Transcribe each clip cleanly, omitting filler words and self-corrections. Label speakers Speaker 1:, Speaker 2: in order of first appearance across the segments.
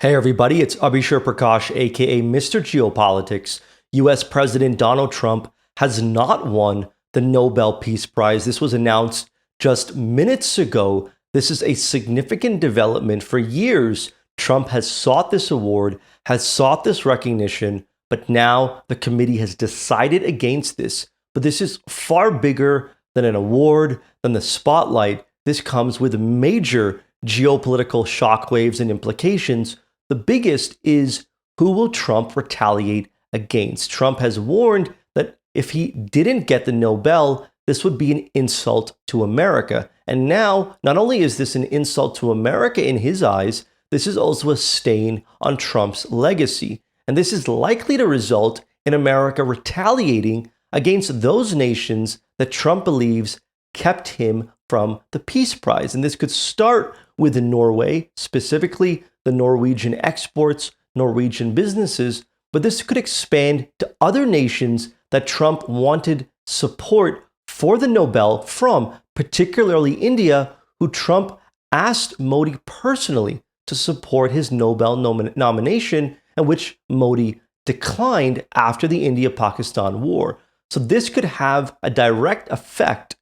Speaker 1: Hey everybody, it's Abishur Prakash, aka Mr. Geopolitics. US President Donald Trump has not won the Nobel Peace Prize. This was announced just minutes ago. This is a significant development. For years, Trump has sought this award, has sought this recognition, but now the committee has decided against this. But this is far bigger than an award, than the spotlight. This comes with major geopolitical shockwaves and implications. The biggest is, who will Trump retaliate against? Trump has warned that if he didn't get the Nobel, this would be an insult to America. And now, not only is this an insult to America in his eyes, this is also a stain on Trump's legacy. And this is likely to result in America retaliating against those nations that Trump believes kept him from the Peace Prize. And this could start with Norway, specifically the Norwegian exports, Norwegian businesses, but this could expand to other nations that Trump wanted support for the Nobel from, particularly India, who Trump asked Modi personally to support his Nobel nomination, and which Modi declined after the India-Pakistan war. So this could have a direct effect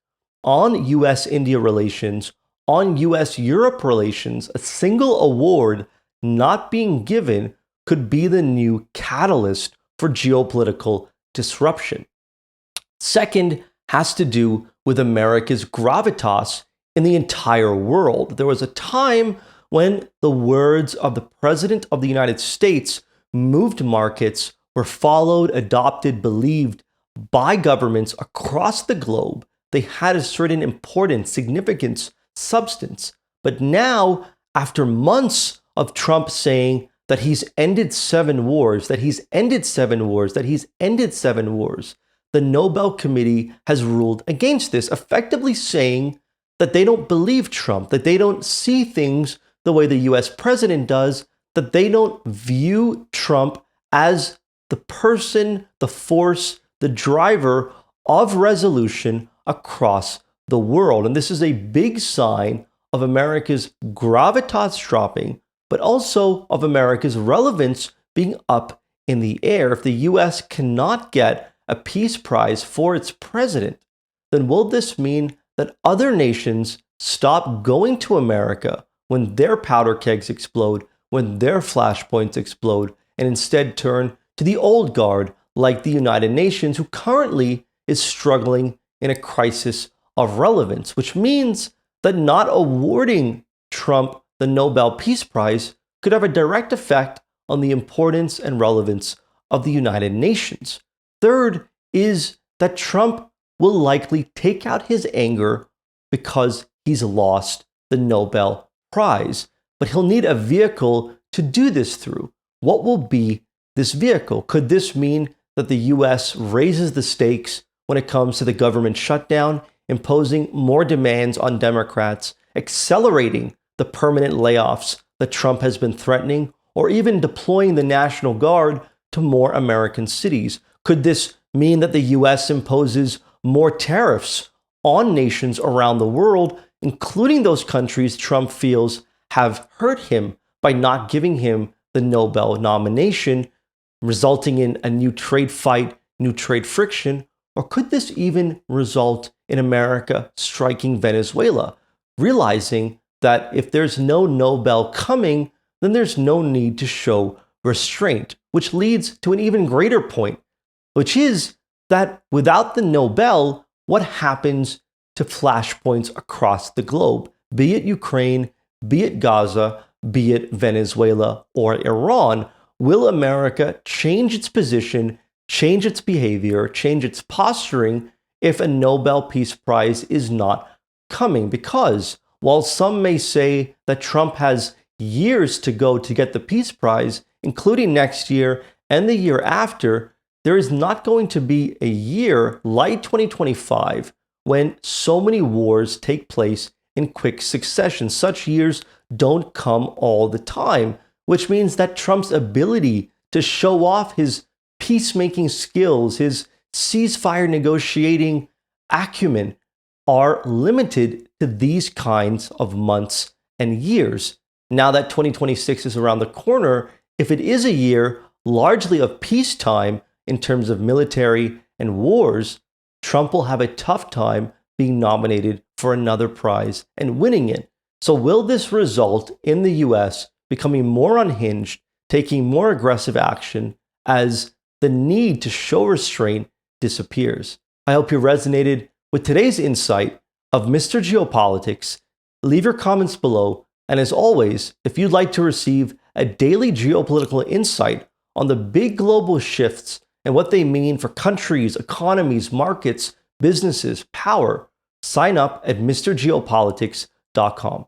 Speaker 1: on US-India relations, on US-Europe relations. A single award not being given could be the new catalyst for geopolitical disruption. Second has to do with America's gravitas in the entire world. There was a time when the words of the President of the United States moved markets, were followed, adopted, believed by governments across the globe. They had a certain importance, significance, substance. But now, after months of Trump saying that he's ended 7 wars, that he's ended 7 wars, that he's ended 7 wars, the Nobel Committee has ruled against this, effectively saying that they don't believe Trump, that they don't see things the way the US president does, that they don't view Trump as the person, the force, the driver of resolution across the world. And this is a big sign of America's gravitas dropping, but also of America's relevance being up in the air. If the US cannot get a peace prize for its president, then will this mean that other nations stop going to America when their powder kegs explode, when their flashpoints explode, and instead turn to the old guard like the United Nations, who currently is struggling in a crisis of relevance, which means that not awarding Trump the Nobel Peace Prize could have a direct effect on the importance and relevance of the United Nations. Third is that Trump will likely take out his anger because he's lost the Nobel Prize, but he'll need a vehicle to do this through. What will be this vehicle? Could this mean that the US raises the stakes when it comes to the government shutdown, imposing more demands on Democrats, accelerating the permanent layoffs that Trump has been threatening, or even deploying the National Guard to more American cities? Could this mean that the US imposes more tariffs on nations around the world, including those countries Trump feels have hurt him by not giving him the Nobel nomination, resulting in a new trade fight, new trade friction? Or could this even result in America striking Venezuela, realizing that if there's no Nobel coming, then there's no need to show restraint, which leads to an even greater point, which is that without the Nobel, what happens to flashpoints across the globe, be it Ukraine, be it Gaza, be it Venezuela or Iran? Will America change its position, change its behavior, change its posturing if a Nobel Peace Prize is not coming? Because while some may say that Trump has years to go to get the Peace Prize, including next year and the year after, there is not going to be a year like 2025 when so many wars take place in quick succession. Such years don't come all the time, which means that Trump's ability to show off his peacemaking skills, his ceasefire negotiating acumen, are limited to these kinds of months and years. Now that 2026 is around the corner, if it is a year largely of peacetime in terms of military and wars, Trump will have a tough time being nominated for another prize and winning it. So, will this result in the US becoming more unhinged, taking more aggressive action as the need to show restraint disappears? I hope you resonated with today's insight of Mr. Geopolitics. Leave your comments below. And as always, if you'd like to receive a daily geopolitical insight on the big global shifts and what they mean for countries, economies, markets, businesses, power, sign up at mrgeopolitics.com.